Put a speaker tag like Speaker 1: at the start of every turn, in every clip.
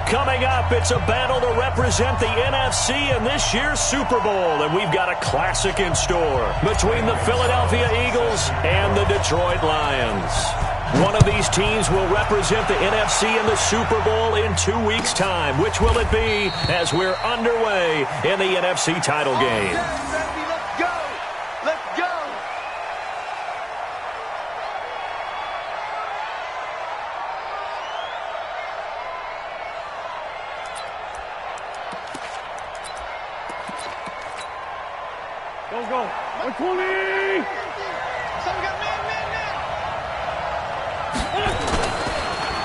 Speaker 1: Coming up, it's a battle to represent the NFC in this year's Super Bowl, and we've got a classic in store between the Philadelphia Eagles and the Detroit Lions. One of these teams will represent the NFC in the Super Bowl in 2 weeks' time. Which will it be as we're underway in the NFC title game?
Speaker 2: Let's go! Let's go!
Speaker 3: Go. 120!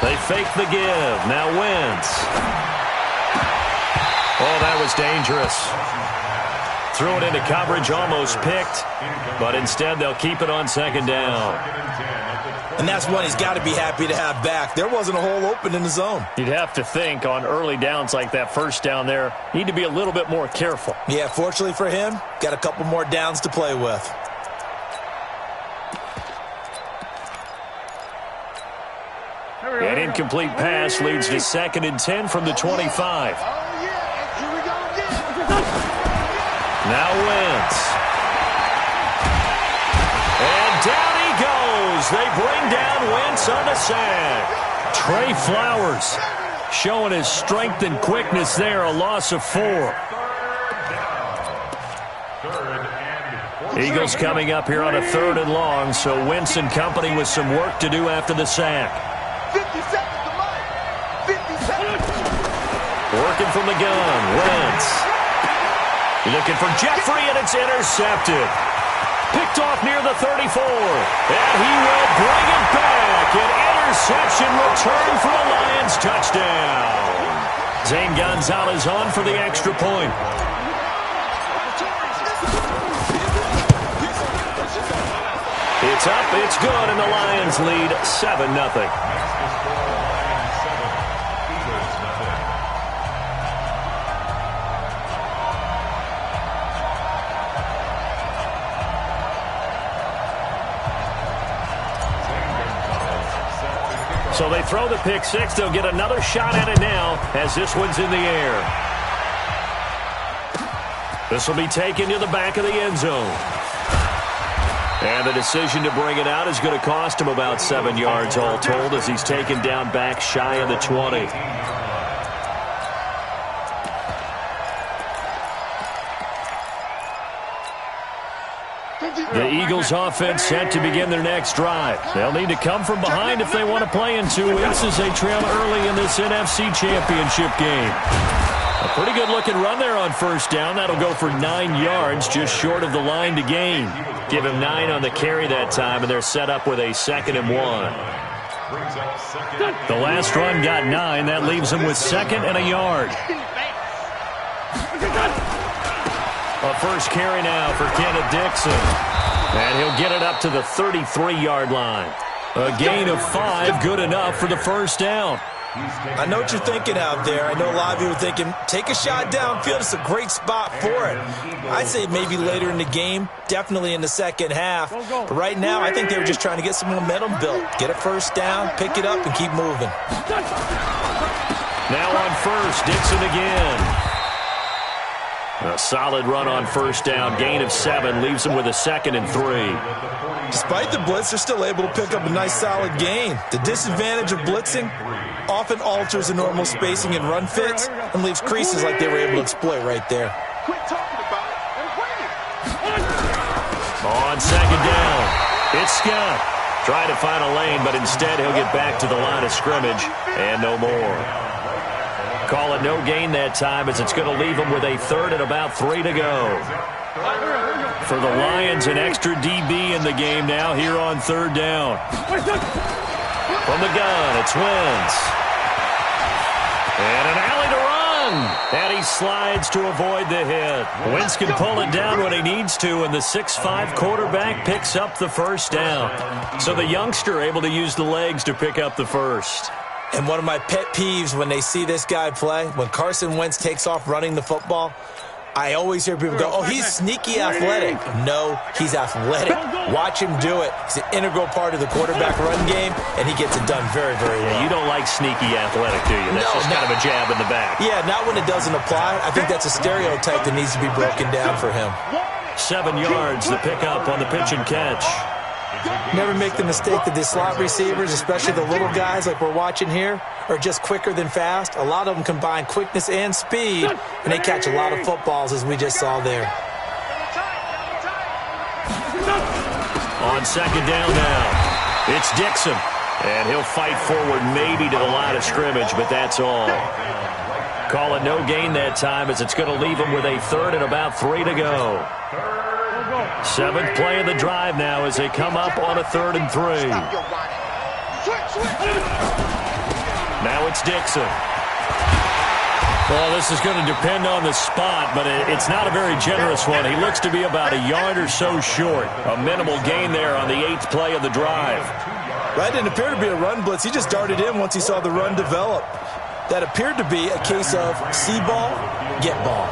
Speaker 1: They fake the give. Now Wentz. Oh, that was dangerous. Threw it into coverage, almost picked, but instead they'll keep it on second down.
Speaker 4: And that's one he's got to be happy to have back. There wasn't a hole open in the zone.
Speaker 5: You'd have to think on early downs like that first down there, need to be a little bit more careful.
Speaker 4: Yeah, fortunately for him, got a couple more downs to play with.
Speaker 1: An incomplete pass leads to 2nd and 10 from the 25. Now Wentz. And down he goes. They bring down Wentz on the sack.
Speaker 5: Trey Flowers showing his strength and quickness there, a loss of 4.
Speaker 1: Eagles coming up here on a 3rd and long, so Wentz and company with some work to do after the sack.
Speaker 2: 50 seconds to Mike. 50 seconds.
Speaker 1: Working from the gun, Wentz. Looking for Jeffrey, and it's intercepted. Picked off near the 34. And he will bring it back. An interception return for a Lions touchdown. Zane Gonzalez on for the extra point. It's up, it's good, and the Lions lead 7-0. So they throw the pick six. They'll get another shot at it now as this one's in the air. This will be taken to the back of the end zone. And the decision to bring it out is going to cost him about 7 yards all told as he's taken down back shy of the 20. The Eagles offense set to begin their next drive. They'll need to come from behind if they want to play in 2 weeks as they trail early in this NFC Championship game. A pretty good-looking run there on first down. That'll go for 9 yards, just short of the line to gain. Give him 9 on the carry that time, and they're set up with a 2nd and 1. The last run got 9. That leaves them with 2nd and a yard. A first carry now for Kenneth Dixon. And he'll get it up to the 33-yard line. A gain of 5, good enough for the first down.
Speaker 4: I know what you're thinking out there. I know a lot of you are thinking, take a shot downfield. It's a great spot for it. I'd say maybe later in the game, definitely in the second half. But right now, I think they were just trying to get some momentum built. Get a first down, pick it up, and keep moving.
Speaker 1: Now on first, Dixon again. A solid run on first down. Gain of 7 leaves them with a 2nd and 3.
Speaker 4: Despite the blitz, they're still able to pick up a nice solid gain. The disadvantage of blitzing often alters the normal spacing and run fits and leaves creases like they were able to exploit right there.
Speaker 2: Quit talking about it and bring it.
Speaker 1: On second down, it's Scott. Trying to find a lane, but instead he'll get back to the line of scrimmage and no more. Call it no gain that time as it's going to leave them with a 3rd and about 3 to go. For the Lions, an extra DB in the game now here on 3rd down. From the gun, it's Wentz. And an alley to run. And he slides to avoid the hit. Wentz can pull it down when he needs to, and the 6'5" quarterback picks up the first down. So the youngster able to use the legs to pick up the first.
Speaker 4: And one of my pet peeves when they see this guy play, when Carson Wentz takes off running the football, I always hear people go, oh, he's sneaky athletic. No, he's athletic. Watch him do it. He's an integral part of the quarterback run game, and he gets it done very, very well.
Speaker 1: You don't like sneaky athletic, do you? That's just kind of a jab in the back.
Speaker 4: Yeah, not when it doesn't apply. I think that's a stereotype that needs to be broken down for him.
Speaker 1: 7 yards, the pickup on the pitch and catch.
Speaker 4: Never make the mistake that the slot receivers, especially the little guys like we're watching here, are just quicker than fast. A lot of them combine quickness and speed, and they catch a lot of footballs, as we just saw there.
Speaker 1: On second down now, it's Dixon. And he'll fight forward maybe to the line of scrimmage, but that's all. Call it no gain that time, as it's going to leave him with a third and about 3 to go. 7th play of the drive now as they come up on a 3rd and 3. Now it's Dixon.
Speaker 5: Well, this is going to depend on the spot, but it's not a very generous one. He looks to be about a yard or so short.
Speaker 1: A minimal gain there on the 8th play of the drive.
Speaker 4: That didn't appear to be a run blitz. He just darted in once he saw the run develop. That appeared to be a case of see ball, get ball.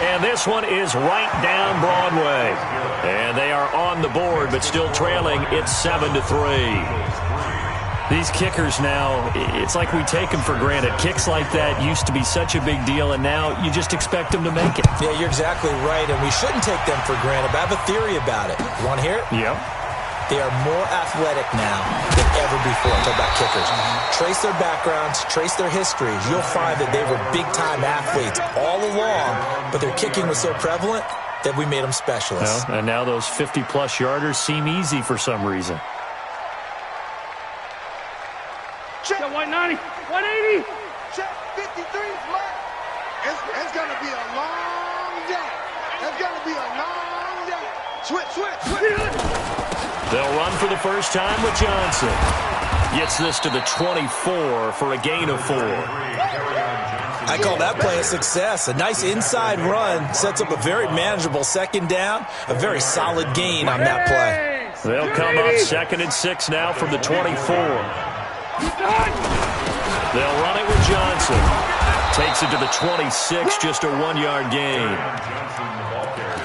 Speaker 1: And this one is right down Broadway. And they are on the board, but still trailing. It's 7-3.
Speaker 5: These kickers now, it's like we take them for granted. Kicks like that used to be such a big deal, and now you just expect them to make it.
Speaker 4: Yeah, you're exactly right, and we shouldn't take them for granted. But I have a theory about it. You want to hear it?
Speaker 5: Yep.
Speaker 4: They are more athletic now than ever before. Talk about kickers. Trace their backgrounds, trace their histories. You'll find that they were big-time athletes all along, but their kicking was so prevalent that we made them specialists.
Speaker 5: Well, and now those 50-plus yarders seem easy for some reason.
Speaker 3: Check 190, 180.
Speaker 2: Check 53 flat. It's going to be a long day. It's going to be a long day. Switch.
Speaker 1: They'll run for the first time with Johnson. Gets this to the 24 for a gain of 4.
Speaker 4: I call that play a success. A nice inside run sets up a very manageable second down. A very solid gain on that play.
Speaker 1: They'll come up 2nd and 6 now from the 24. They'll run it with Johnson. Takes it to the 26, just a 1-yard gain.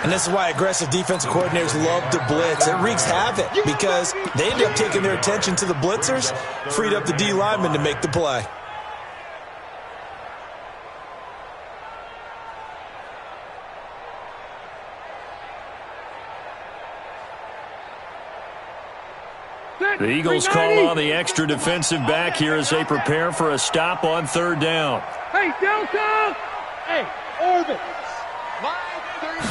Speaker 4: And this is why aggressive defensive coordinators love to blitz. It wreaks havoc because they end up taking their attention to the blitzers, freed up the D lineman to make the play.
Speaker 1: The Eagles call on the extra defensive back here as they prepare for a stop on 3rd down.
Speaker 3: Hey, Delta! Hey, orbit!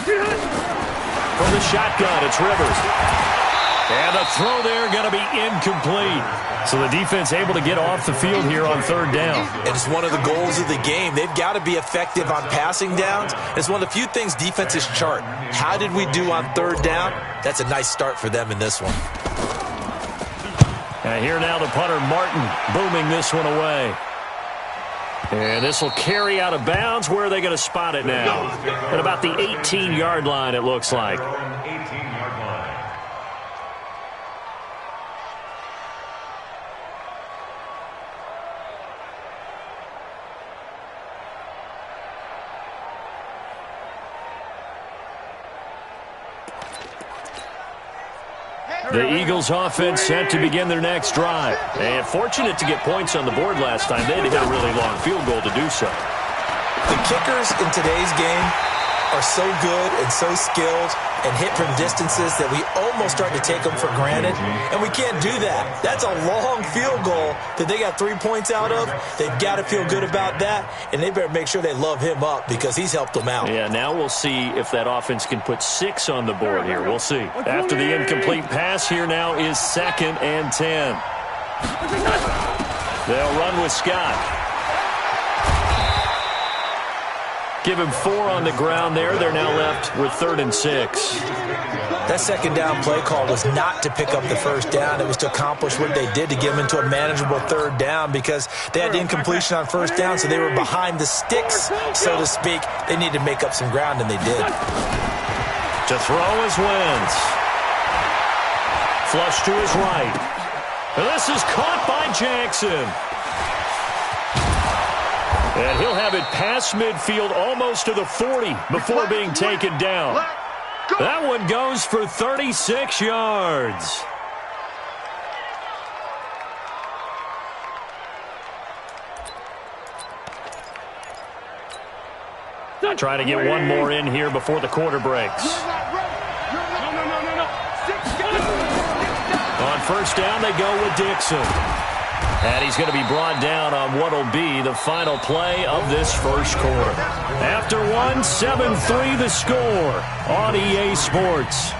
Speaker 1: From the shotgun, it's Rivers. And the throw there going to be incomplete. So the defense able to get off the field here on 3rd down.
Speaker 4: And it's one of the goals of the game. They've got to be effective on passing downs. It's one of the few things defenses chart. How did we do on 3rd down? That's a nice start for them in this one.
Speaker 1: And here now the punter, Martin, booming this one away. And this will carry out of bounds. Where are they going to spot it now? At about the 18-yard line, it looks like. The Eagles offense set to begin their next drive. And fortunate to get points on the board last time. They had to hit a really long field goal to do so.
Speaker 4: The kickers in today's game are so good and so skilled and hit from distances that we almost start to take them for granted. And we can't do that. That's a long field goal that they got 3 points out of. They've got to feel good about that, and they better make sure they love him up because he's helped them out.
Speaker 1: Yeah, now we'll see if that offense can put 6 on the board here. We'll see. After the incomplete pass, here now is 2nd and 10. They'll run with Scott. Give him 4 on the ground there. They're now left with 3rd and 6.
Speaker 4: That second down play call was not to pick up the first down. It was to accomplish what they did to get them into a manageable 3rd down because they had incompletion on first down, so they were behind the sticks, so to speak. They needed to make up some ground, and they did.
Speaker 1: To throw is Wentz. Flush to his right. And this is caught by Jackson. And he'll have it past midfield almost to the 40 before being taken down. That one goes for 36 yards. Trying to get one more in here before the quarter breaks. On first down, they go with Dixon. And he's going to be brought down on what will be the final play of this first quarter. After one, 7-3 the score on EA Sports.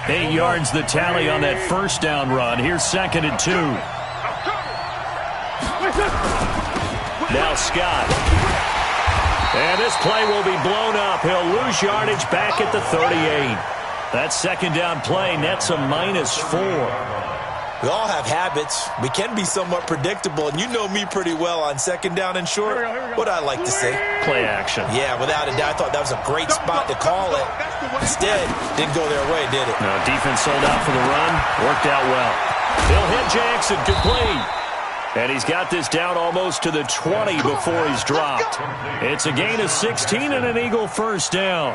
Speaker 1: Eight yards the tally on that first down run. Here's 2nd and 2. Now Scott. And this play will be blown up. He'll lose yardage back at the 38. That second down play nets a -4.
Speaker 4: We all have habits. We can be somewhat predictable, and you know me pretty well on second down and short. What I like to say?
Speaker 1: Play action.
Speaker 4: Yeah, without a doubt. I thought that was a great spot to call it. Instead, didn't go their way, did it?
Speaker 1: No, defense sold out for the run. Worked out well. He'll hit Jackson. Complete. And he's got this down almost to the 20 before he's dropped. It's a gain of 16 and an Eagle first down.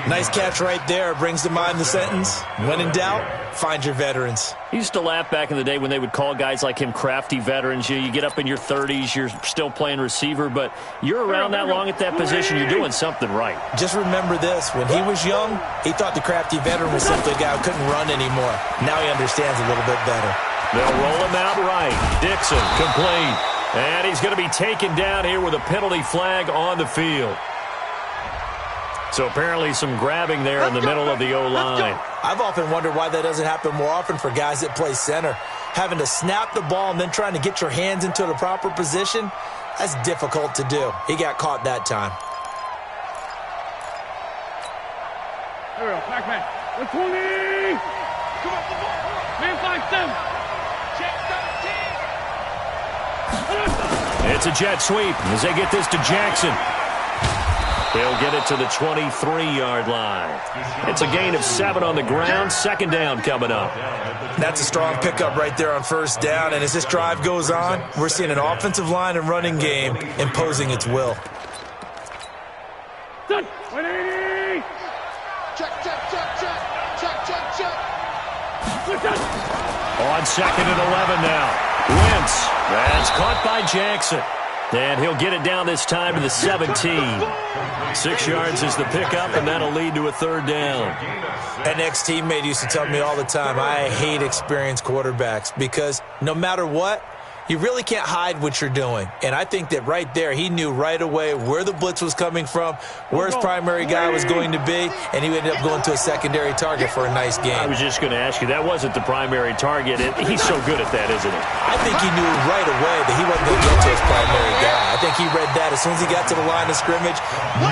Speaker 4: Nice catch right there. Brings to mind the sentence, when in doubt, find your veterans.
Speaker 1: I used to laugh back in the day when they would call guys like him crafty veterans. You get up in your 30s, you're still playing receiver, but you're around that long at that position, you're doing something right.
Speaker 4: Just remember this. When he was young, he thought the crafty veteran was simply a guy who couldn't run anymore. Now he understands a little bit better.
Speaker 1: They'll roll him out right. Dixon, complete. And he's going to be taken down here with a penalty flag on the field. So apparently some grabbing there in the middle of the O-line.
Speaker 4: I've often wondered why that doesn't happen more often for guys that play center. Having to snap the ball and then trying to get your hands into the proper position, that's difficult to do. He got caught that time.
Speaker 3: Here we go, back man. 120! Come on, man 5-7.
Speaker 1: It's a jet sweep as they get this to Jackson. They'll get it to the 23-yard line. It's a gain of 7 on the ground. Second down coming up.
Speaker 4: That's a strong pickup right there on first down. And as this drive goes on, we're seeing an offensive line and running game imposing its will.
Speaker 3: Done. 180.
Speaker 2: Check, check, check, check. Check, check, check.
Speaker 1: On 2nd and 11 now. Wentz. That's caught by Jackson. And he'll get it down this time to the 17. 6 yards is the pickup, and that'll lead to a third down.
Speaker 4: An ex-teammate used to tell me all the time, I hate experienced quarterbacks because no matter what, you really can't hide what you're doing. And I think that right there, he knew right away where the blitz was coming from, where his primary guy was going to be, and he ended up going to a secondary target for a nice game.
Speaker 1: I was just going to ask you, that wasn't the primary target. He's so good at that, isn't he?
Speaker 4: I think he knew right away that he wasn't going to get to his primary guy. I think he read that as soon as he got to the line of scrimmage,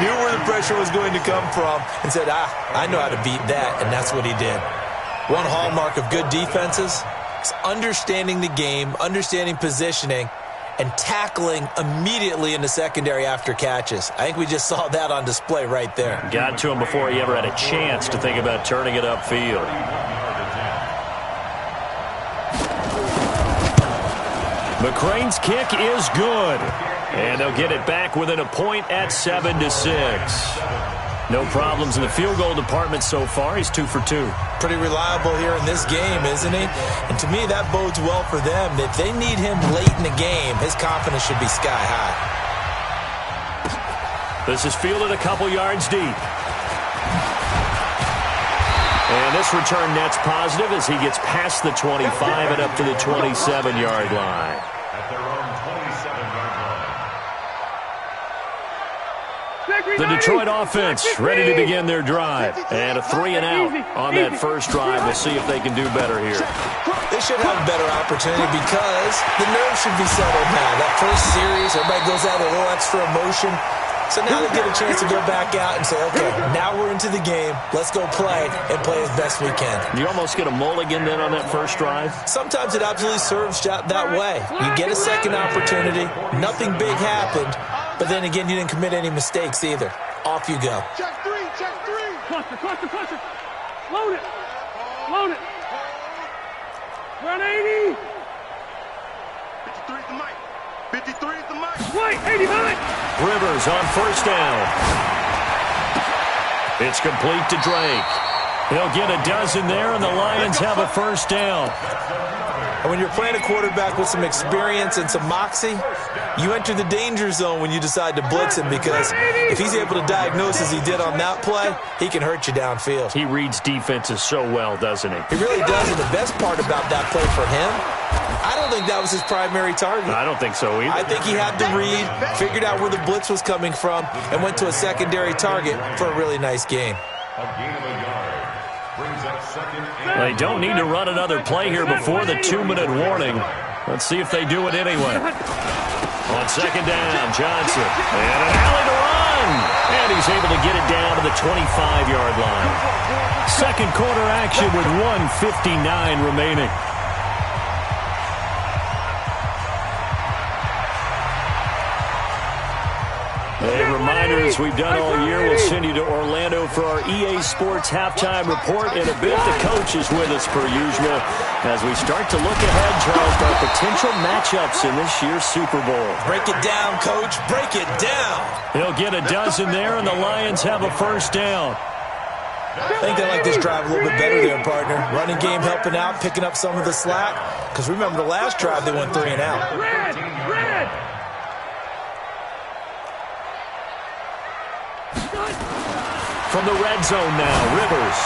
Speaker 4: knew where the pressure was going to come from, and said, I know how to beat that, and that's what he did. One hallmark of good defenses is understanding the game, understanding positioning, and tackling immediately in the secondary after catches. I think we just saw that on display right there.
Speaker 1: Got to him before he ever had a chance to think about turning it upfield. McCrane's kick is good. And they'll get it back within a point at 7-6. No problems in the field goal department so far. He's 2 for 2.
Speaker 4: Pretty reliable here in this game, isn't he? And to me, that bodes well for them. If they need him late in the game, his confidence should be sky high.
Speaker 1: This is fielded a couple yards deep. And this return net's positive as he gets past the 25 and up to the 27-yard line. The Detroit offense ready to begin their drive. And a 3-and-out on that first drive. We'll see if they can do better here.
Speaker 4: They should have a better opportunity because the nerves should be settled now. That first series, everybody goes out with a little extra emotion. So now they get a chance to go back out and say, okay, now we're into the game. Let's go play and play as best we can.
Speaker 1: You almost get a mulligan then on that first drive?
Speaker 4: Sometimes it absolutely serves that way. You get a second opportunity. Nothing big happened. But then again, you didn't commit any mistakes either. Off you go.
Speaker 2: Check three, check three.
Speaker 3: Load it. 180.
Speaker 2: 53 is the mark.
Speaker 3: Wait, 89.
Speaker 1: Rivers on first down. It's complete to Drake. He'll get a dozen there, and the Lions have a first down.
Speaker 4: And when you're playing a quarterback with some experience and some moxie, you enter the danger zone when you decide to blitz him, because if he's able to diagnose as he did on that play, he can hurt you downfield.
Speaker 1: He reads defenses so well, doesn't he?
Speaker 4: He really does, and the best part about that play for him, I don't think that was his primary target.
Speaker 1: I don't think so either.
Speaker 4: I think he had to read, figured out where the blitz was coming from, and went to a secondary target for a really nice gain.
Speaker 1: They don't need to run another play here before the 2-minute warning. Let's see if they do it anyway. On second down, Johnson. And an alley to run. And he's able to get it down to the 25-yard line. Second quarter action with 1:59 remaining. A reminder, as we've done all year, we'll send you to Orlando for our EA Sports halftime report. In a bit, the coach is with us per usual as we start to look ahead, Charles, to our potential matchups in this year's Super Bowl.
Speaker 4: Break it down, Coach. Break it down.
Speaker 1: He'll get a dozen there, and the Lions have a first down.
Speaker 4: I think they like this drive a little bit better there, partner. Running game helping out, picking up some of the slack. Because remember, the last drive, they went 3 and out.
Speaker 3: Red.
Speaker 1: From the red zone now, Rivers.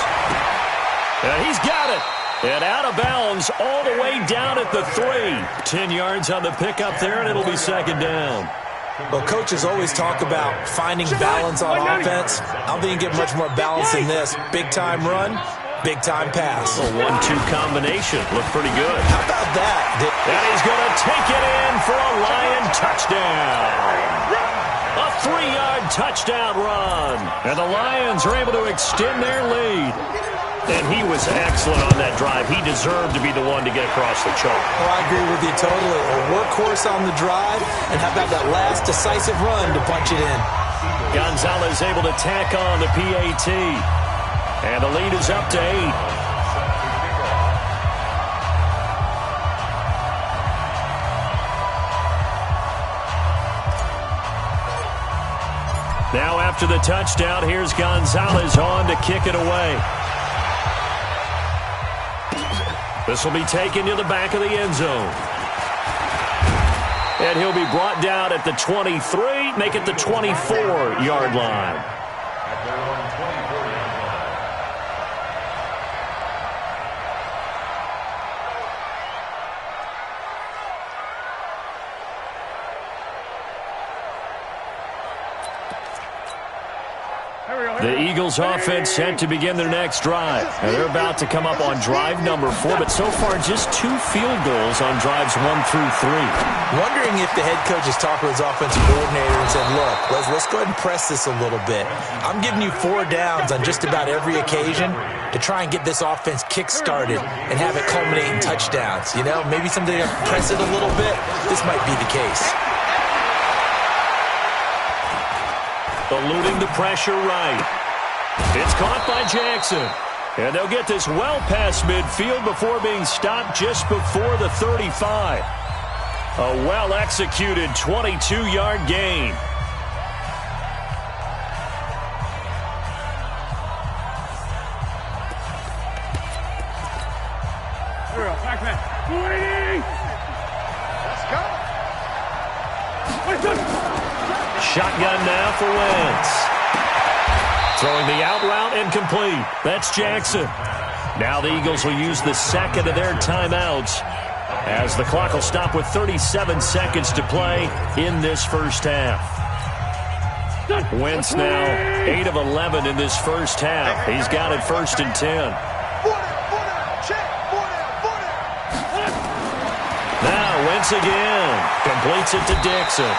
Speaker 1: And he's got it. And out of bounds all the way down at the 3. 10 yards on the pickup there, and it'll be second down.
Speaker 4: Well, coaches always talk about finding balance on offense. I don't think you get much more balance than this. Big-time run, big-time pass.
Speaker 1: A 1-2 combination. Looked pretty good.
Speaker 4: How about that?
Speaker 1: And he's going to take it in for a Lion touchdown. A 3-yard touchdown run. And the Lions are able to extend their lead. And he was excellent on that drive. He deserved to be the one to get across the chalk.
Speaker 4: Oh, I agree with you totally. A workhorse on the drive, and how about that last decisive run to punch it in?
Speaker 1: Gonzalez able to tack on the PAT. And the lead is up to 8. Now after the touchdown, here's Gonzalez on to kick it away. This will be taken to the back of the end zone. And he'll be brought down at the 23, make it the 24-yard line. The Eagles offense set to begin their next drive. And they're about to come up on drive number 4, but so far just 2 field goals on drives 1 through 3.
Speaker 4: Wondering if the head coach has talked with his offensive coordinator and said, look, let's go ahead and press this a little bit. I'm giving you 4 downs on just about every occasion to try and get this offense kick-started and have it culminate in touchdowns. You know, maybe someday to press it a little bit. This might be the case.
Speaker 1: Eluding the pressure right. It's caught by Jackson. And they'll get this well past midfield before being stopped just before the 35. A well-executed 22-yard gain.
Speaker 3: Here we go, Pac-Man. 280.
Speaker 2: Let's go.
Speaker 1: Shotgun now for Wentz. Throwing the out route and complete. That's Jackson. Now the Eagles will use the second of their timeouts as the clock will stop with 37 seconds to play in this first half. Wentz now 8 of 11 in this first half. He's got it 1st and 10. Now Wentz again. Completes it to Dixon.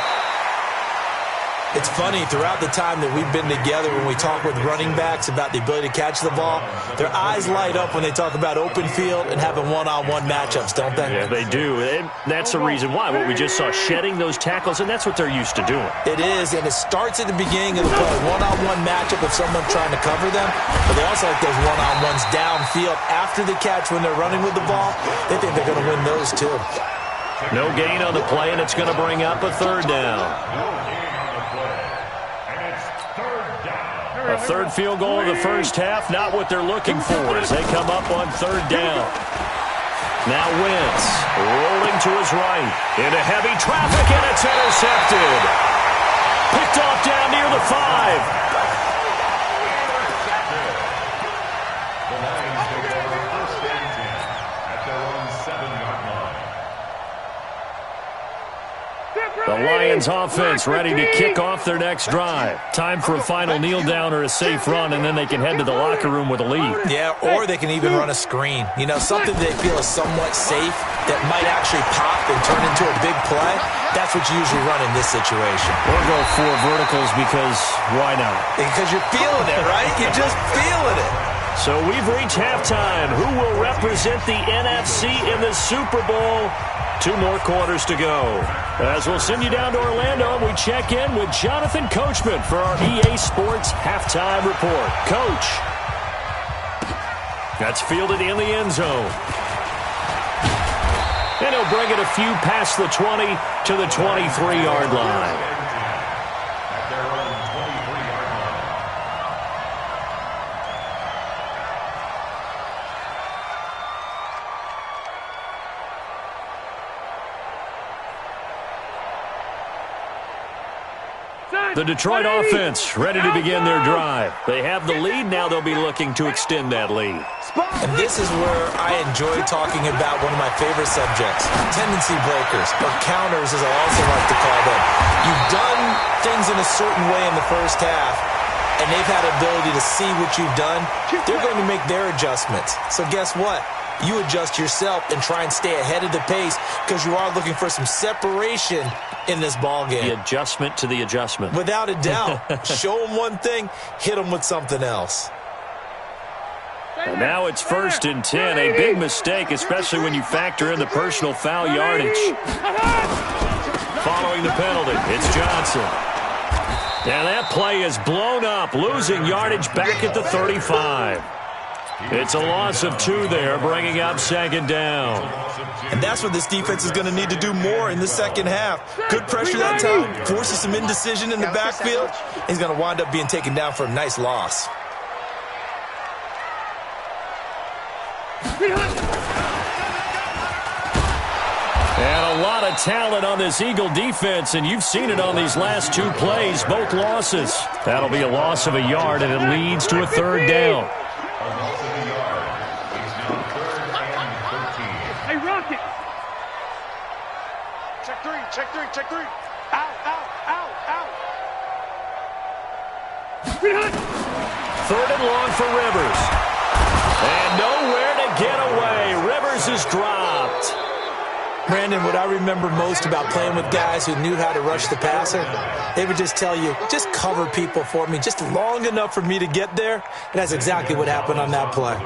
Speaker 4: It's funny, throughout the time that we've been together, when we talk with running backs about the ability to catch the ball, their eyes light up when they talk about open field and having one-on-one matchups, don't they?
Speaker 1: Yeah, they do. And that's the reason why. What we just saw, shedding those tackles, and that's what they're used to doing.
Speaker 4: It is, and it starts at the beginning of the play. One-on-one matchup with someone trying to cover them, but they also like those one-on-ones downfield after the catch when they're running with the ball. They think they're going to win those, too.
Speaker 1: No gain on the play, and it's going to bring up a third down. A third field goal in the first half, not what they're looking for as they come up on third down. Now Wentz rolling to his right into heavy traffic, and it's intercepted. Picked off down near the 5. The Lions offense ready to kick off their next drive. Time for a final kneel down or a safe run, and then they can head to the locker room with a lead.
Speaker 4: Yeah, or they can even run a screen. You know, something they feel is somewhat safe that might actually pop and turn into a big play. That's what you usually run in this situation.
Speaker 1: Or go 4 verticals because why not?
Speaker 4: Because you're feeling it, right? You're just feeling it.
Speaker 1: So we've reached halftime. Who will represent the NFC in the Super Bowl? 2 more quarters to go. As we'll send you down to Orlando, we check in with Jonathan Coachman for our EA Sports Halftime Report. Coach. That's fielded in the end zone. And he'll bring it a few past the 20 to the 23-yard line. The Detroit offense ready to begin their drive. They have the lead. Now they'll be looking to extend that lead.
Speaker 4: And this is where I enjoy talking about one of my favorite subjects, tendency breakers, or counters as I also like to call them. You've done things in a certain way in the first half, and they've had the ability to see what you've done. They're going to make their adjustments. So guess what? You adjust yourself and try and stay ahead of the pace because you are looking for some separation in this ball game.
Speaker 1: The adjustment to the adjustment.
Speaker 4: Without a doubt. Show them one thing, hit them with something else.
Speaker 1: And now it's 1st and 10. A big mistake, especially when you factor in the personal foul yardage. Following the penalty, it's Johnson. And that play is blown up, losing yardage back at the 35. It's a loss of 2 there, bringing up 2nd down.
Speaker 4: And that's what this defense is going to need to do more in the second half. Good pressure that time, forces some indecision in the backfield. He's going to wind up being taken down for a nice loss.
Speaker 1: And a lot of talent on this Eagle defense, and you've seen it on these last 2 plays, both losses. That'll be a loss of a yard, and it leads to a 3rd down.
Speaker 3: Hey, Rocket.
Speaker 2: Check 3, check 3, check 3. Out, out, out, out.
Speaker 1: 3rd and long for Rivers. And nowhere to get away. Rivers is dropped.
Speaker 4: Brandon, what I remember most about playing with guys who knew how to rush the passer, they would just tell you, just cover people for me, just long enough for me to get there. And that's exactly what happened on that play.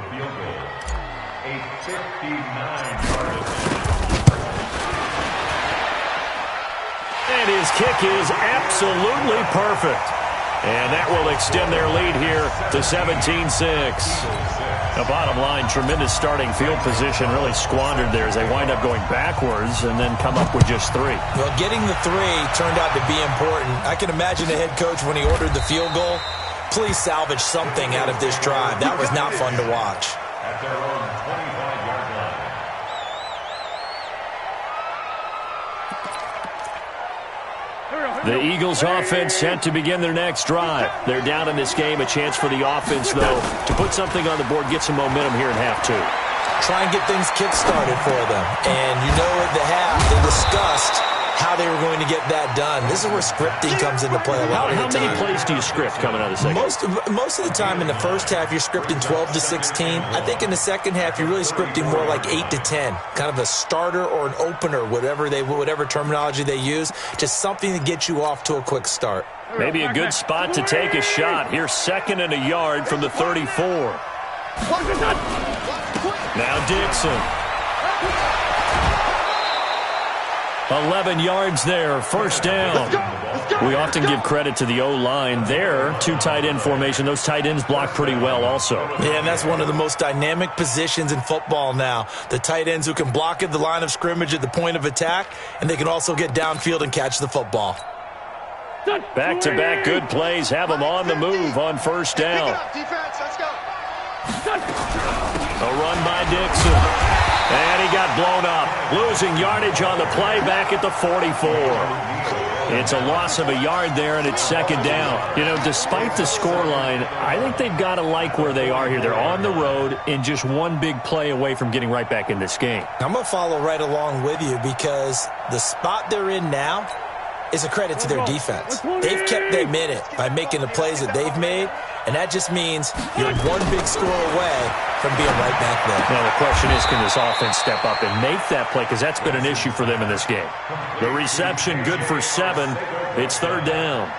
Speaker 1: And his kick is absolutely perfect. And that will extend their lead here to 17-6. The bottom line, tremendous starting field position, really squandered there as they wind up going backwards and then come up with just 3.
Speaker 4: Well, getting the 3 turned out to be important. I can imagine the head coach when he ordered the field goal, please salvage something out of this drive. That was not fun to watch.
Speaker 6: At their own 25-yard line.
Speaker 1: The Eagles offense set to begin their next drive. They're down in this game. A chance for the offense, though, to put something on the board, get some momentum here in half 2.
Speaker 4: Try and get things kick-started for them. And you know at the half, they discussed how they were going to get that done. This is where scripting comes into play a lot of the time.
Speaker 1: How many plays do you script coming out of the second?
Speaker 4: Most of the time in the first half, you're scripting 12 to 16. I think in the second half, you're really scripting more like 8 to 10. Kind of a starter or an opener, whatever terminology they use. Just something to get you off to a quick start.
Speaker 1: Maybe a good spot to take a shot. Here's 2nd and a yard from the 34. Now Dixon. 11 yards there, first down. We often give credit to the O-line there, two tight end formation. Those tight ends block pretty well also.
Speaker 4: Yeah, and that's one of the most dynamic positions in football now. The tight ends who can block at the line of scrimmage at the point of attack, and they can also get downfield and catch the football.
Speaker 1: Back-to-back good plays have them on the move on first down. A run by Dixon. And he got blown up. Losing yardage on the play back at the 44. It's a loss of a yard there, and it's second down. You know, despite the scoreline, I think they've got to like where they are here. They're on the road and just one big play away from getting right back in this game.
Speaker 4: I'm going to follow right along with you because the spot they're in now is a credit to their defense. They've kept them in it by making the plays that they've made, and that just means you're one big score away from being right back there.
Speaker 1: Now the question is, can this offense step up and make that play? Because that's been an issue for them in this game. The reception good for 7. It's third down.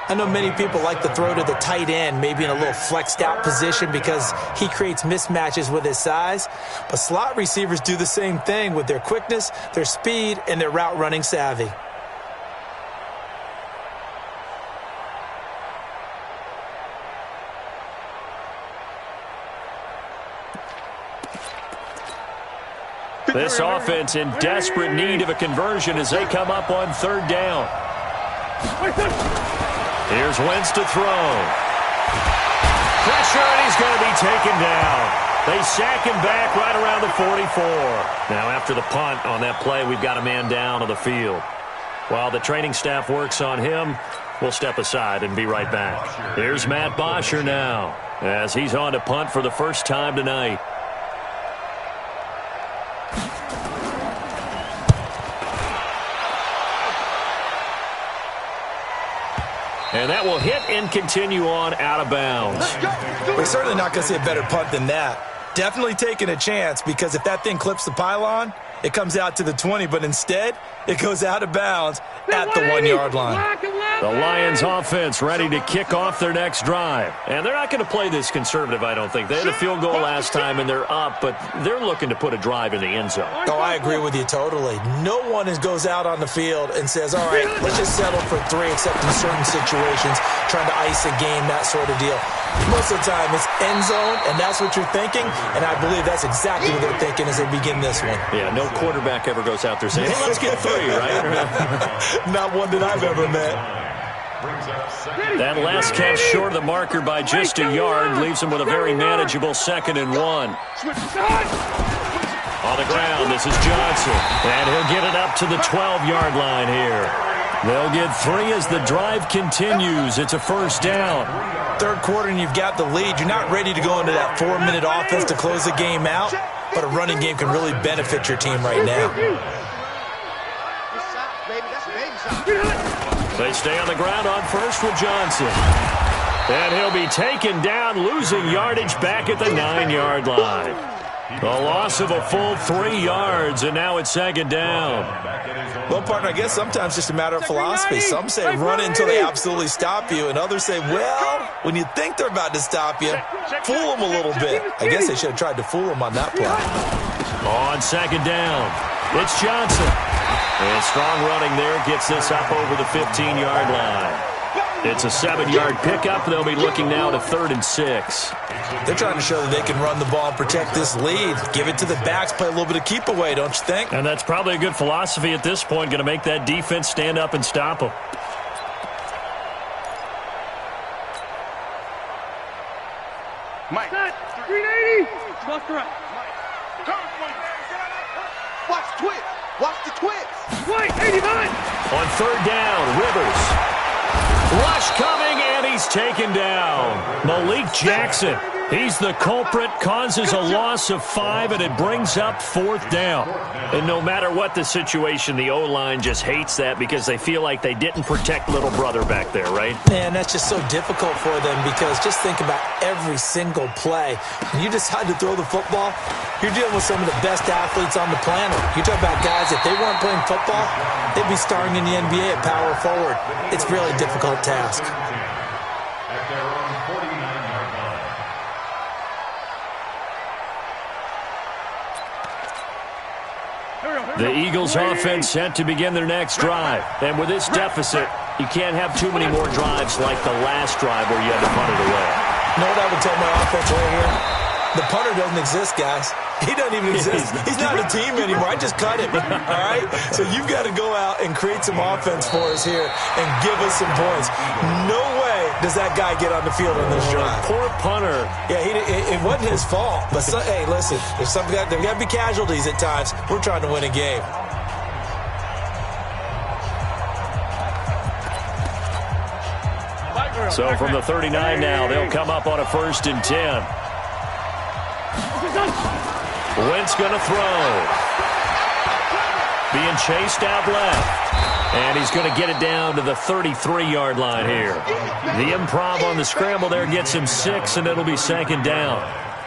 Speaker 4: I know many people like to throw to the tight end, maybe in a little flexed out position because he creates mismatches with his size. But slot receivers do the same thing with their quickness, their speed, and their route running savvy.
Speaker 1: This offense in desperate need of a conversion as they come up on third down. Here's Wentz to throw. Pressure, and he's going to be taken down. They sack him back right around the 44. Now after the punt on that play, we've got a man down on the field. While the training staff works on him, we'll step aside and be right back. Here's Matt Bosher now as he's on to punt for the first time tonight. And that will hit and continue on out of bounds.
Speaker 4: We're certainly not going to see a better punt than that. Definitely taking a chance because if that thing clips the pylon, it comes out to the 20, but instead it goes out of bounds at the 1-yard line.
Speaker 1: The Lions offense ready to kick off their next drive. And they're not going to play this conservative, I don't think. They had a field goal last time and they're up, but they're looking to put a drive in the end zone.
Speaker 4: Oh, I agree with you totally. No one goes out on the field and says, all right, let's just settle for 3 except in certain situations, trying to ice a game, that sort of deal. Most of the time it's end zone, and that's what you're thinking, and I believe that's exactly what they're thinking as they begin this one.
Speaker 1: Yeah, no quarterback ever goes out there saying, hey, let's get 3, right?
Speaker 4: Not one that I've ever met.
Speaker 1: That last catch short of the marker by just a yard leaves him with a very manageable 2nd and 1. On the ground, this is Johnson, and he'll get it up to the 12-yard line here. They'll get 3 as the drive continues. It's a first down.
Speaker 4: Third quarter and you've got the lead. You're not ready to go into that 4-minute offense to close the game out, but a running game can really benefit your team right now.
Speaker 1: They stay on the ground on first with Johnson. And he'll be taken down, losing yardage back at the 9-yard line. A loss of a full 3 yards, and now it's 2nd down.
Speaker 4: Well, partner, I guess sometimes it's just a matter of philosophy. Some say run until they absolutely stop you, and others say, well, when you think they're about to stop you, fool them a little bit. I guess they should have tried to fool them on that play.
Speaker 1: On 2nd down, it's Johnson. And strong running there gets this up over the 15-yard line. It's a 7-yard pickup. They'll be looking now to 3rd and 6.
Speaker 4: They're trying to show that they can run the ball and protect this lead. Give it to the backs, play a little bit of keep away, don't you think?
Speaker 1: And that's probably a good philosophy at this point, going to make that defense stand up and stop them.
Speaker 3: Mike. 380. Bust her up.
Speaker 2: Watch twitch. Watch the twitch.
Speaker 3: Wait, 89.
Speaker 1: On 3rd down, Rivers. Rush coming, and he's taken down. Malik Jackson, he's the culprit, causes a loss of 5, and it brings up 4th down. And no matter what the situation, the O-line just hates that because they feel like they didn't protect little brother back there, right?
Speaker 4: Man, that's just so difficult for them because just think about every single play. When you decide to throw the football, you're dealing with some of the best athletes on the planet. You talk about guys, if they weren't playing football, they'd be starring in the NBA at power forward. It's a really difficult task.
Speaker 6: At their own 49-yard line.
Speaker 1: The Eagles offense set to begin their next drive. And with this deficit, you can't have too many more drives like the last drive where you had to punt it away.
Speaker 4: You know what I would tell my offense right here? The punter doesn't exist, guys. He doesn't even exist. He's not a team anymore. I just cut him, all right? So you've got to go out and create some offense for us here and give us some points. No way does that guy get on the field on this drive.
Speaker 1: Poor punter.
Speaker 4: Yeah, it wasn't his fault. But, hey, listen, there's there got to be casualties at times. We're trying to win a game.
Speaker 1: So from the 39 now, they'll come up on a 1st and 10. Wentz going to throw. Being chased out left. And he's going to get it down to the 33-yard line here. The improv on the scramble there gets him 6, and it'll be 2nd down.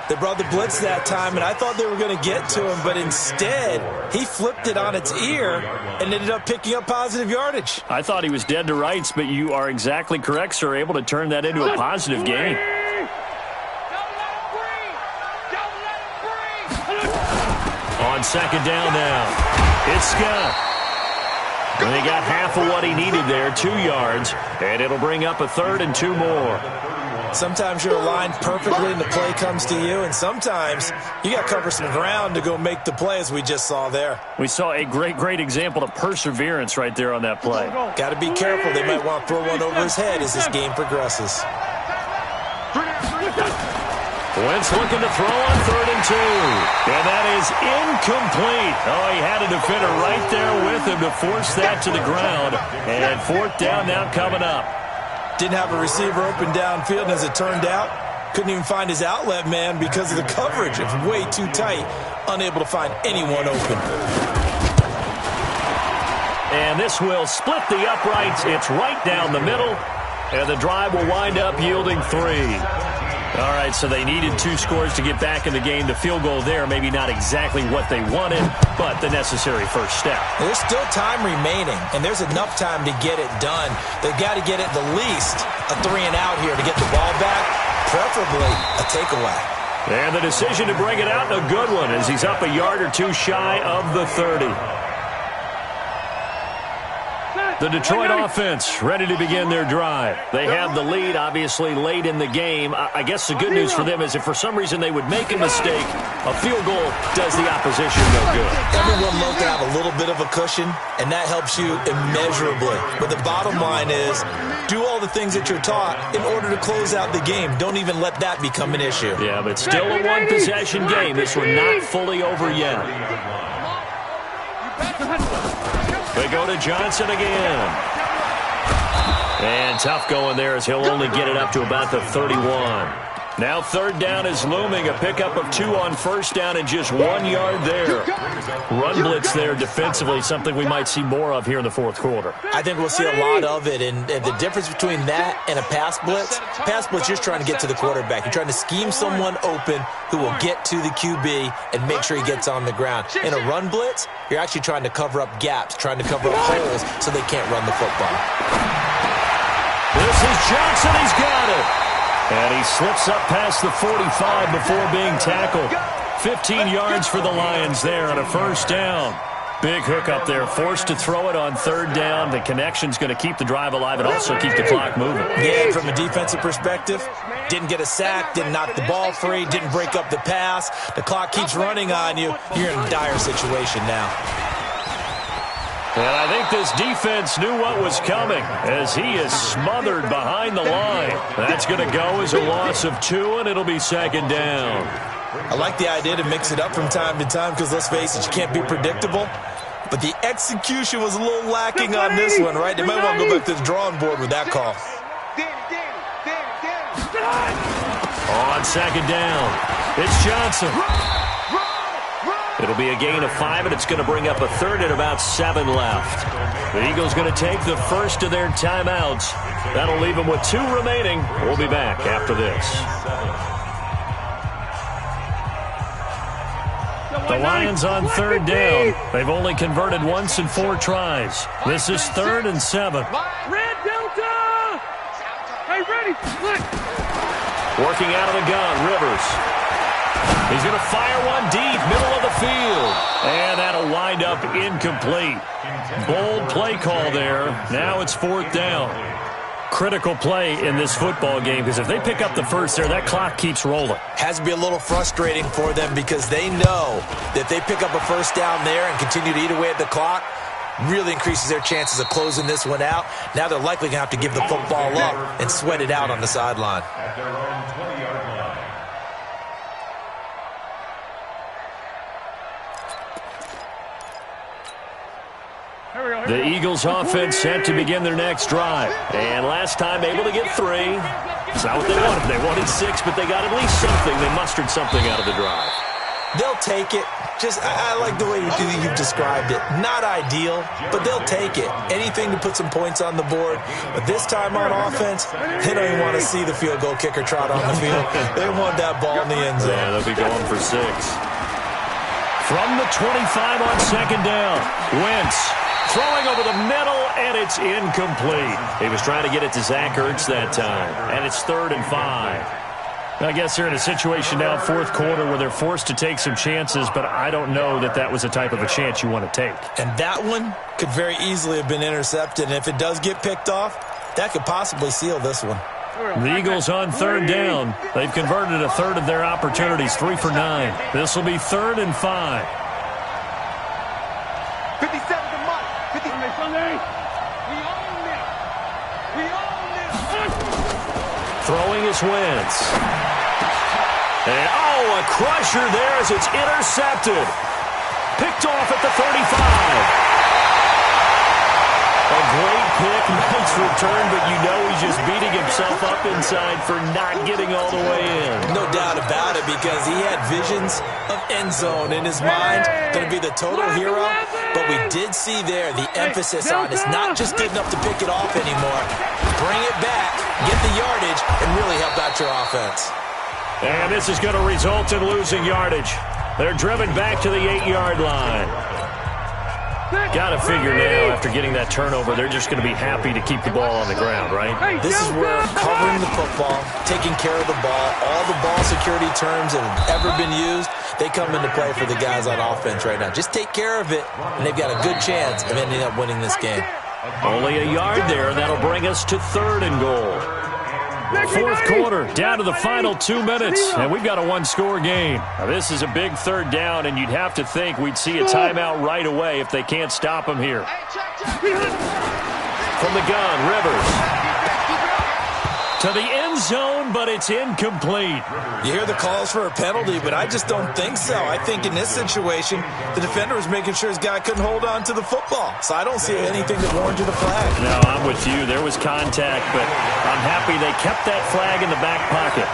Speaker 4: They brought the blitz that time, and I thought they were going to get to him, but instead he flipped it on its ear and ended up picking up positive yardage.
Speaker 1: I thought he was dead to rights, but you are exactly correct, sir, able to turn that into a positive gain. On 2nd down now, it's Scott. And he got half of what he needed there, 2 yards, and it'll bring up a 3rd and 2 more.
Speaker 4: Sometimes you're aligned perfectly and the play comes to you, and sometimes you got to cover some ground to go make the play, as we just saw there.
Speaker 1: We saw a great example of perseverance right there on that play.
Speaker 4: Got to be careful. They might want to throw one over his head as this game progresses.
Speaker 1: Wentz looking to throw on 3rd and 2. And that is incomplete. Oh, he had a defender right there with him to force that to the ground. And 4th down now coming up.
Speaker 4: Didn't have a receiver open downfield, and as it turned out, couldn't even find his outlet man because of the coverage. It's way too tight, unable to find anyone open.
Speaker 1: And this will split the uprights. It's right down the middle, and the drive will wind up yielding 3. All right, so they needed 2 scores to get back in the game. The field goal there, maybe not exactly what they wanted, but the necessary first step.
Speaker 4: There's still time remaining, and there's enough time to get it done. They've got to get at the least a 3-and-out here to get the ball back, preferably a takeaway.
Speaker 1: And the decision to bring it out, a good one, as he's up a yard or 2 shy of the 30. The Detroit offense ready to begin their drive. They have the lead, obviously, late in the game. I guess the good news for them is if for some reason they would make a mistake, a field goal does the opposition no good.
Speaker 4: Everyone loves to have a little bit of a cushion, and that helps you immeasurably. But the bottom line is, do all the things that you're taught in order to close out the game. Don't even let that become an issue.
Speaker 1: Yeah, but still a one-possession game. This one not fully over yet. They go to Johnson again. And tough going there as he'll only get it up to about the 31. Now 3rd down is looming. A pickup of 2 on 1st down and just 1 yard there. Run blitz there defensively, something we might see more of here in the 4th quarter.
Speaker 4: I think we'll see a lot of it, and the difference between that and a pass blitz, you're trying to get to the quarterback. You're trying to scheme someone open who will get to the QB and make sure he gets on the ground. In a run blitz, you're actually trying to cover up gaps, trying to cover up holes so they can't run the football.
Speaker 1: This is Johnson. He's got it. And he slips up past the 45 before being tackled. 15 yards for the Lions there on a 1st down. Big hook up there, forced to throw it on 3rd down. The connection's going to keep the drive alive and also keep the clock moving.
Speaker 4: Yeah, from a defensive perspective, didn't get a sack, didn't knock the ball free, didn't break up the pass. The clock keeps running on you. You're in a dire situation now.
Speaker 1: And I think this defense knew what was coming as he is smothered behind the line. That's going to go as a loss of 2, and it'll be 2nd down.
Speaker 4: I like the idea to mix it up from time to time because, let's face it, you can't be predictable. But the execution was a little lacking on this one, right? They might want to go back to the drawing board with that call.
Speaker 1: On 2nd down, it's Johnson. It'll be a gain of 5, and it's going to bring up a 3rd and about 7 left. The Eagles going to take the first of their timeouts. That'll leave them with 2 remaining. We'll be back after this. The Lions on 3rd down. They've only converted once in 4 tries. This is 3rd and 7.
Speaker 3: Red Delta! Hey, ready, split!
Speaker 1: Working out of the gun, Rivers. He's going to fire one deep, middle of the field. And that'll to wind up incomplete. Bold play call there. Now it's 4th down. Critical play in this football game because if they pick up the first there, that clock keeps rolling.
Speaker 4: Has to be a little frustrating for them because they know that if they pick up a first down there and continue to eat away at the clock, really increases their chances of closing this one out. Now they're likely going to have to give the football up and sweat it out on the sideline.
Speaker 6: At their own 20-yard line.
Speaker 1: The Eagles offense set to begin their next drive. And last time able to get 3. It's not what they wanted. They wanted 6, but they got at least something. They mustered something out of the drive.
Speaker 4: They'll take it. I like the way you've described it. Not ideal, but they'll take it. Anything to put some points on the board. But this time on offense, they don't even want to see the field goal kicker trot on the field. They want that ball in the end zone.
Speaker 1: Yeah, they'll be going for 6. From the 25 on 2nd down, Wentz throwing over the middle, and it's incomplete. He was trying to get it to Zach Ertz that time, and it's 3rd and 5. I guess they're in a situation now, 4th quarter, where they're forced to take some chances, but I don't know that that was the type of a chance you want to take.
Speaker 4: And that one could very easily have been intercepted, and if it does get picked off, that could possibly seal this one.
Speaker 1: The Eagles on 3rd down. They've converted a third of their opportunities, 3 for 9. This will be 3rd and 5.
Speaker 2: 57 to Mike. 50.
Speaker 3: Sunday. We own this. We own this.
Speaker 1: Throwing is Wentz. And, a crusher there as it's intercepted. Picked off at the 35. A great pick, nice return, but you know he's just beating himself up inside for not getting all the way in.
Speaker 4: No doubt about it, because he had visions of end zone in his mind. Going to be the total hero. But we did see there the emphasis on is not just good enough to pick it off anymore. Bring it back, get the yardage, and really help out your offense.
Speaker 1: And this is going to result in losing yardage. They're driven back to the 8-yard line. Got to figure now, after getting that turnover, they're just going to be happy to keep the ball on the ground, right?
Speaker 4: This is where covering the football, taking care of the ball, all the ball security terms that have ever been used, they come into play for the guys on offense right now. Just take care of it, and they've got a good chance of ending up winning this game.
Speaker 1: Only a yard there, and that'll bring us to 3rd and goal. 4th quarter, down to the final 2 minutes, and we've got a 1-score game. Now, this is a big 3rd down, and you'd have to think we'd see a timeout right away if they can't stop them here. From the gun, Rivers. To the end zone, but it's incomplete.
Speaker 4: You hear the calls for a penalty, but I just don't think so. I think in this situation, the defender was making sure his guy couldn't hold on to the football. So I don't see anything that warranted a flag.
Speaker 1: No, I'm with you. There was contact, but I'm happy they kept that flag in the back pocket.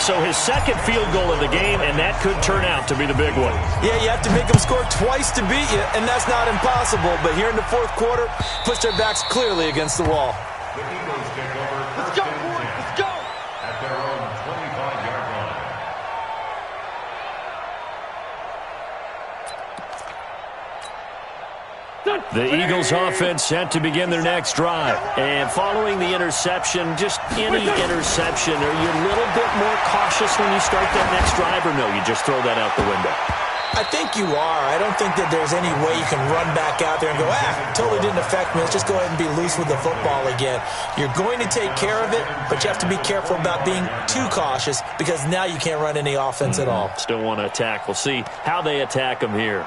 Speaker 1: So his 2nd field goal of the game, and that could turn out to be the big one.
Speaker 4: Yeah, you have to make them score twice to beat you, and that's not impossible. But here in the 4th quarter, push their backs clearly against the wall.
Speaker 6: The Eagles take over.
Speaker 2: Let's go, boys. Let's go.
Speaker 6: At their own 25-yard line.
Speaker 1: The Eagles offense set to begin their next drive. And following the interception, just any interception, are you a little bit more cautious when you start that next drive, or no, you just throw that out the window?
Speaker 4: I think you are. I don't think that there's any way you can run back out there and go, totally didn't affect me. Let's just go ahead and be loose with the football again. You're going to take care of it, but you have to be careful about being too cautious because now you can't run any offense at all.
Speaker 1: Still want to attack. We'll see how they attack them here.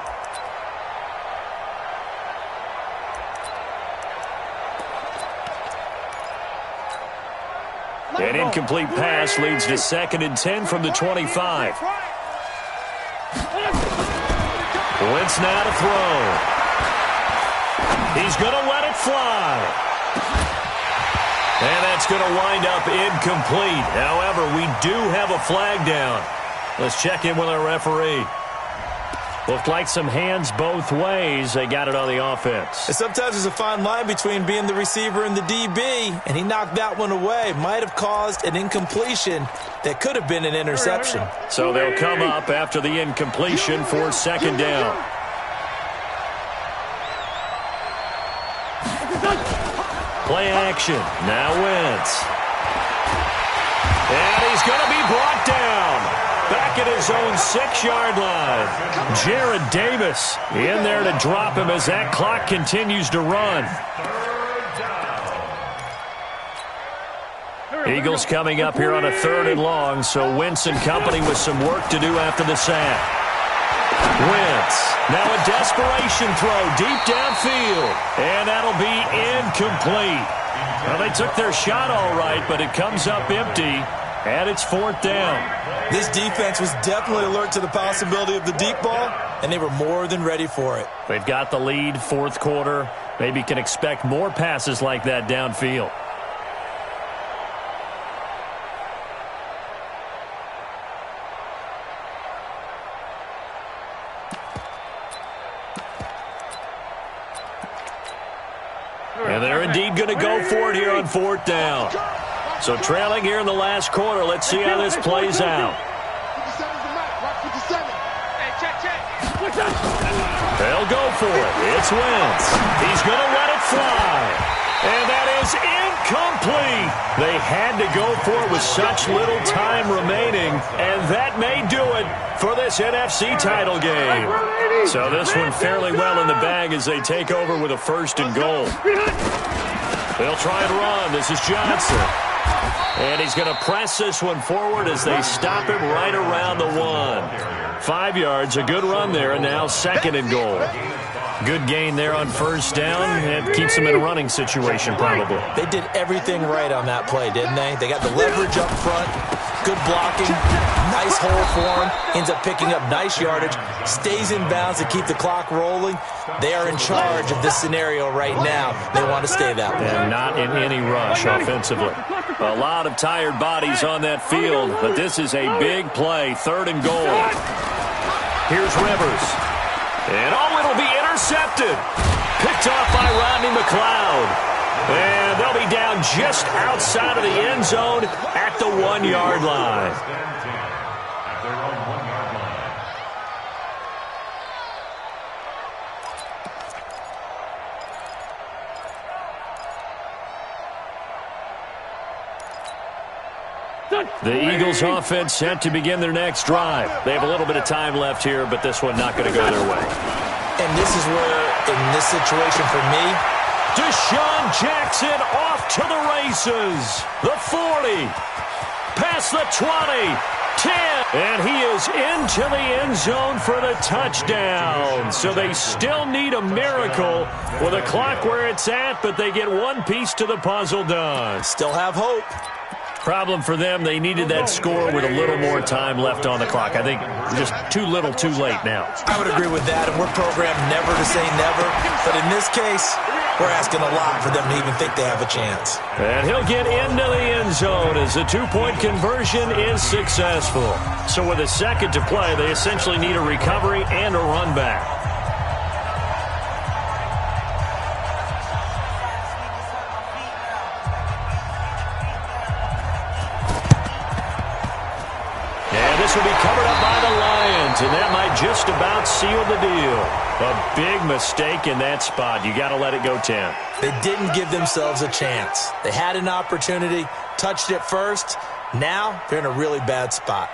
Speaker 1: An incomplete pass leads to 2nd and 10 from the 25. Wentz now to throw. He's going to let it fly. And that's going to wind up incomplete. However, we do have a flag down. Let's check in with our referee. Looked like some hands both ways. They got it on the offense.
Speaker 4: And sometimes there's a fine line between being the receiver and the DB, and he knocked that one away. Might have caused an incompletion that could have been an interception.
Speaker 1: So they'll come up after the incompletion for 2nd down. Play action. Now Wentz. And he's going to be brought down. Back at his own 6 6-yard line. Jared Davis in there to drop him as that clock continues to run. Eagles coming up here on a 3rd and long, so Wentz and company with some work to do after the sack. Wentz, now a desperation throw deep downfield, and that'll be incomplete. Well, they took their shot all right, but it comes up empty, and it's 4th down.
Speaker 4: This defense was definitely alert to the possibility of the deep ball, and they were more than ready for it.
Speaker 1: They've got the lead, 4th quarter. Maybe can expect more passes like that downfield. And they're indeed going to go for it here on 4th down. So trailing here in the last quarter. Let's see how this plays out. They'll go for it. It's Wentz. He's going to let it fly. And that is incomplete. They had to go for it with such little time remaining. And that may do it for this NFC title game. So this one fairly well in the bag as they take over with a 1st and goal. They'll try and run. This is Johnson. And he's going to press this one forward as they stop him right around the 1. 5 yards, a good run there, and now 2nd and goal. Good gain there on 1st down. It keeps them in a running situation probably.
Speaker 4: They did everything right on that play, didn't they? They got the leverage up front, good blocking, nice hole for him, ends up picking up nice yardage, stays in bounds to keep the clock rolling. They are in charge of this scenario right now. They want to stay that way.
Speaker 1: And not in any rush offensively. A lot of tired bodies on that field, but this is a big play, 3rd and goal. Here's Rivers. And it'll be intercepted. Picked off by Rodney McLeod. And they'll be down just outside of the end zone at the 1-yard line. The Eagles offense set to begin their next drive. They have a little bit of time left here, but this one not going to go their way.
Speaker 4: And this is where, in this situation for me,
Speaker 1: Deshaun Jackson off to the races. The 40, past the 20, 10, and he is into the end zone for the touchdown. So they still need a miracle with a clock where it's at, but they get one piece to the puzzle done.
Speaker 4: Still have hope.
Speaker 1: Problem for them, they needed that score with a little more time left on the clock. I think just too little too late now.
Speaker 4: I would agree with that, and we're programmed never to say never. But in this case, we're asking a lot for them to even think they have a chance.
Speaker 1: And he'll get into the end zone as the 2-point conversion is successful. So with a 2nd to play, they essentially need a recovery and a run back. This will be covered up by the Lions, and that might just about seal the deal. A big mistake in that spot. You got to let it go 10.
Speaker 4: They didn't give themselves a chance. They had an opportunity, touched it first. Now they're in a really bad spot.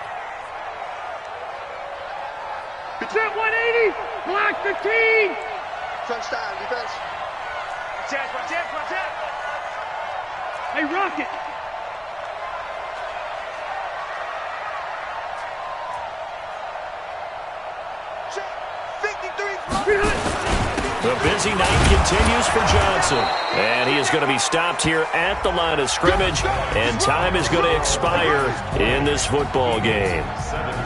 Speaker 3: It's at 180. Block 15.
Speaker 2: Touchdown, defense.
Speaker 3: Watch out. Hey, Rocket.
Speaker 1: The busy night continues for Johnson. And he is going to be stopped here at the line of scrimmage. And time is going to expire in this football game.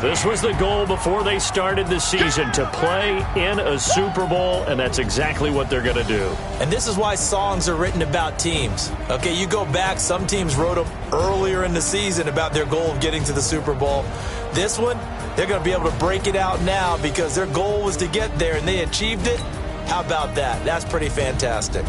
Speaker 1: This was the goal before they started the season, to play in a Super Bowl. And that's exactly what they're going to do.
Speaker 4: And this is why songs are written about teams. Okay, you go back, some teams wrote them earlier in the season about their goal of getting to the Super Bowl. This one, they're going to be able to break it out now because their goal was to get there and they achieved it. How about that? That's pretty fantastic.